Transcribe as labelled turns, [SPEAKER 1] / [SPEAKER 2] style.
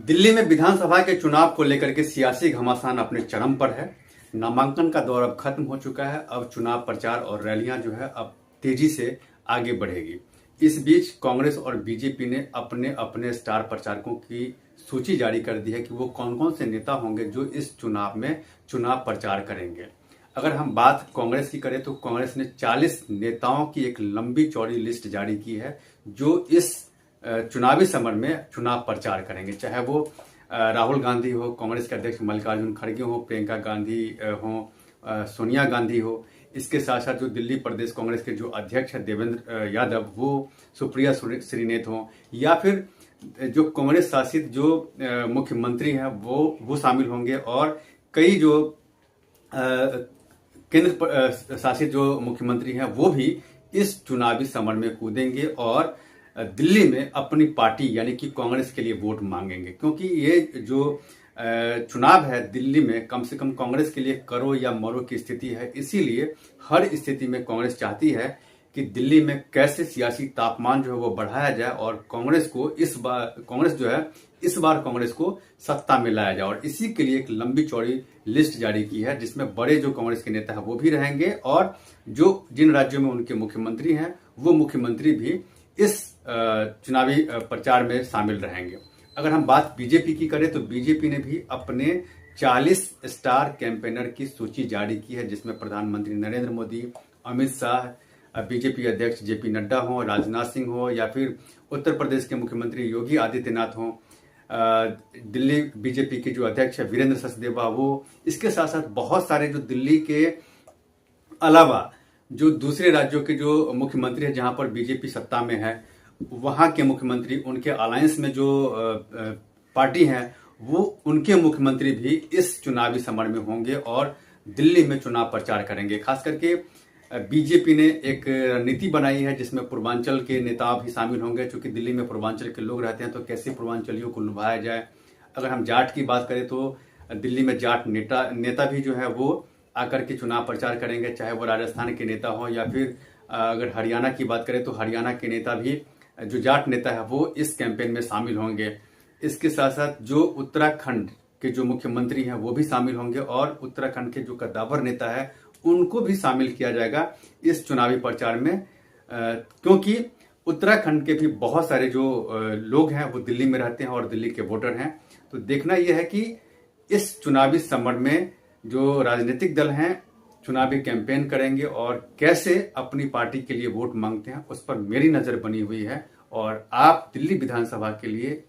[SPEAKER 1] दिल्ली में विधानसभा के चुनाव को लेकर के सियासी घमासान अपने चरम पर है। नामांकन का दौर अब खत्म हो चुका है। अब चुनाव प्रचार और रैलियां जो है अब तेजी से आगे बढ़ेगी। इस बीच कांग्रेस और बीजेपी ने अपने अपने स्टार प्रचारकों की सूची जारी कर दी है कि वो कौन कौन से नेता होंगे जो इस चुनाव में चुनाव प्रचार करेंगे। अगर हम बात कांग्रेस की करें तो कांग्रेस ने 40 नेताओं की एक लंबी चौड़ी लिस्ट जारी की है जो इस चुनावी समर में चुनाव प्रचार करेंगे। चाहे वो राहुल गांधी हो, कांग्रेस के अध्यक्ष मल्लिकार्जुन खड़गे हो, प्रियंका गांधी हो, सोनिया गांधी हो। इसके साथ साथ जो दिल्ली प्रदेश कांग्रेस के जो अध्यक्ष है देवेंद्र यादव, वो सुप्रिया श्रीनेत हो, या फिर जो कांग्रेस शासित जो मुख्यमंत्री हैं वो शामिल होंगे। और कई जो केंद्र शासित जो मुख्यमंत्री हैं वो भी इस चुनावी समर में कूदेंगे और दिल्ली में अपनी पार्टी यानी कि कांग्रेस के लिए वोट मांगेंगे। क्योंकि ये जो चुनाव है दिल्ली में कम से कम कांग्रेस के लिए करो या मरो की स्थिति है। इसीलिए हर स्थिति में कांग्रेस चाहती है कि दिल्ली में कैसे सियासी तापमान जो है वो बढ़ाया जाए और कांग्रेस को सत्ता में लाया जाए। और इसी के लिए एक लंबी चौड़ी लिस्ट जारी की है जिसमें बड़े जो कांग्रेस के नेता हैं वो भी रहेंगे और जो जिन राज्यों में उनके मुख्यमंत्री हैं वो मुख्यमंत्री भी इस चुनावी प्रचार में शामिल रहेंगे। अगर हम बात बीजेपी की करें तो बीजेपी ने भी अपने 40 स्टार कैंपेनर की सूची जारी की है जिसमें प्रधानमंत्री नरेंद्र मोदी, अमित शाह, बीजेपी अध्यक्ष जेपी नड्डा हो, राजनाथ सिंह हो, या फिर उत्तर प्रदेश के मुख्यमंत्री योगी आदित्यनाथ हो, दिल्ली बीजेपी के जो अध्यक्ष है वीरेंद्र सचदेवा वो। इसके साथ साथ बहुत सारे जो दिल्ली के अलावा जो दूसरे राज्यों के जो मुख्यमंत्री है जहां पर बीजेपी सत्ता में है वहां के मुख्यमंत्री, उनके अलायंस में जो पार्टी है वो उनके मुख्यमंत्री भी इस चुनावी समर में होंगे और दिल्ली में चुनाव प्रचार करेंगे। खास करके बीजेपी ने एक नीति बनाई है जिसमें पूर्वांचल के नेता भी शामिल होंगे। क्योंकि दिल्ली में पूर्वांचल के लोग रहते हैं तो कैसे पूर्वांचलियों को लुभाया जाए। अगर हम जाट की बात करें तो दिल्ली में जाट नेता भी जो है वो आकर के चुनाव प्रचार करेंगे, चाहे वो राजस्थान के नेता हो या फिर अगर हरियाणा की बात करें तो हरियाणा के नेता भी जो जाट नेता है वो इस कैंपेन में शामिल होंगे। इसके साथ साथ जो उत्तराखंड के जो मुख्यमंत्री हैं वो भी शामिल होंगे और उत्तराखंड के जो कद्दावर नेता है उनको भी शामिल किया जाएगा इस चुनावी प्रचार में। क्योंकि उत्तराखंड के भी बहुत सारे जो लोग हैं वो दिल्ली में रहते हैं और दिल्ली के वोटर हैं। तो देखना यह है कि इस चुनावी समर में जो राजनीतिक दल हैं चुनावी कैंपेन करेंगे और कैसे अपनी पार्टी के लिए वोट मांगते हैं उस पर मेरी नजर बनी हुई है। और आप दिल्ली विधानसभा के लिए